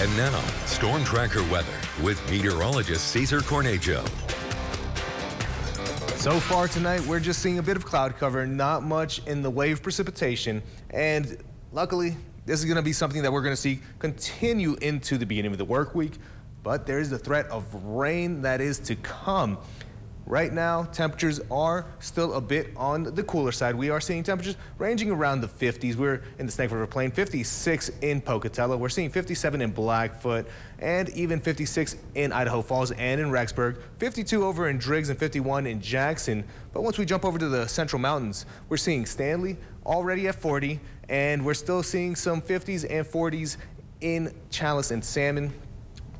And now, Storm Tracker weather with meteorologist Cesar Cornejo. So far tonight, we're just seeing a bit of cloud cover, not much in the way of precipitation. And luckily, this is going to be something that we're going to see continue into the beginning of the work week. But there is the threat of rain that is to come. Right now, temperatures are still a bit on the cooler side. We are seeing temperatures ranging around the 50s. We're in the Snake River Plain, 56 in Pocatello. We're seeing 57 in Blackfoot and even 56 in Idaho Falls and in Rexburg, 52 over in Driggs and 51 in Jackson. But once we jump over to the Central Mountains, we're seeing Stanley already at 40, and we're still seeing some 50s and 40s in Chalice and Salmon.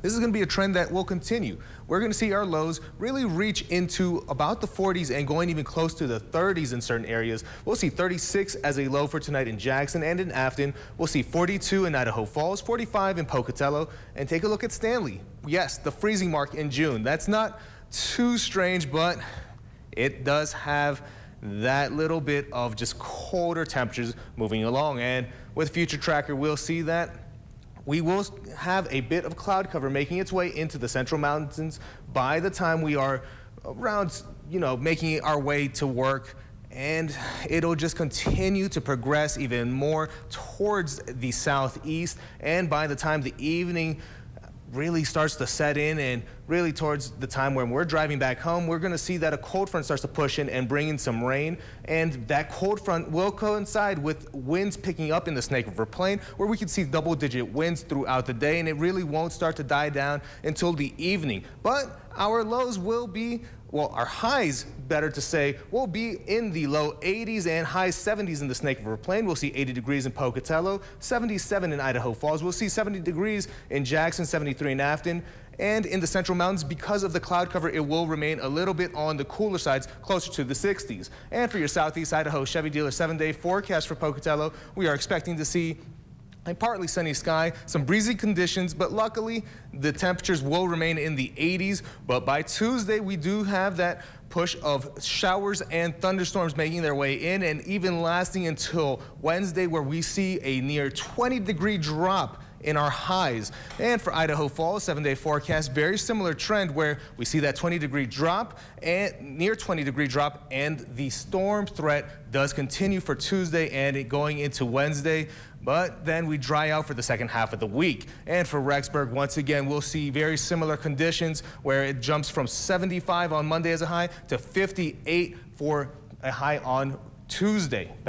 This is going to be a trend that will continue. We're going to see our lows really reach into about the 40s and going even close to the 30s in certain areas. We'll see 36 as a low for tonight in Jackson and in Afton. We'll see 42 in Idaho Falls, 45 in Pocatello, and take a look at Stanley. Yes, the freezing mark in June. That's not too strange, but it does have that little bit of just colder temperatures moving along. And with Future Tracker, we'll see that we will have a bit of cloud cover making its way into the Central Mountains by the time we are around, making our way to work. And it'll just continue to progress even more towards the southeast. And by the time the evening really starts to set in and really towards the time when we're driving back home, we're going to see that a cold front starts to push in and bring in some rain. And that cold front will coincide with winds picking up in the Snake River Plain, where we can see double-digit winds throughout the day, and it really won't start to die down until the evening. But our lows will be, our highs, better to say, will be in the low 80s and high 70s in the Snake River Plain. We'll see 80 degrees in Pocatello, 77 in Idaho Falls. We'll see 70 degrees in Jackson, 73 in Afton. And in the Central Mountains, because of the cloud cover, it will remain a little bit on the cooler sides, closer to the 60s. And for your Southeast Idaho Chevy dealer 7-day forecast for Pocatello, we are expecting to see a partly sunny sky, some breezy conditions, but luckily the temperatures will remain in the 80s. But by Tuesday, we do have that push of showers and thunderstorms making their way in, and even lasting until Wednesday, where we see a near 20-degree drop in our highs. And for Idaho Falls, 7-day forecast, very similar trend where we see that 20-degree drop and near 20-degree drop, and the storm threat does continue for Tuesday and going into Wednesday. But then we dry out for the second half of the week. And for Rexburg, once again, we'll see very similar conditions where it jumps from 75 on Monday as a high to 58 for a high on Tuesday.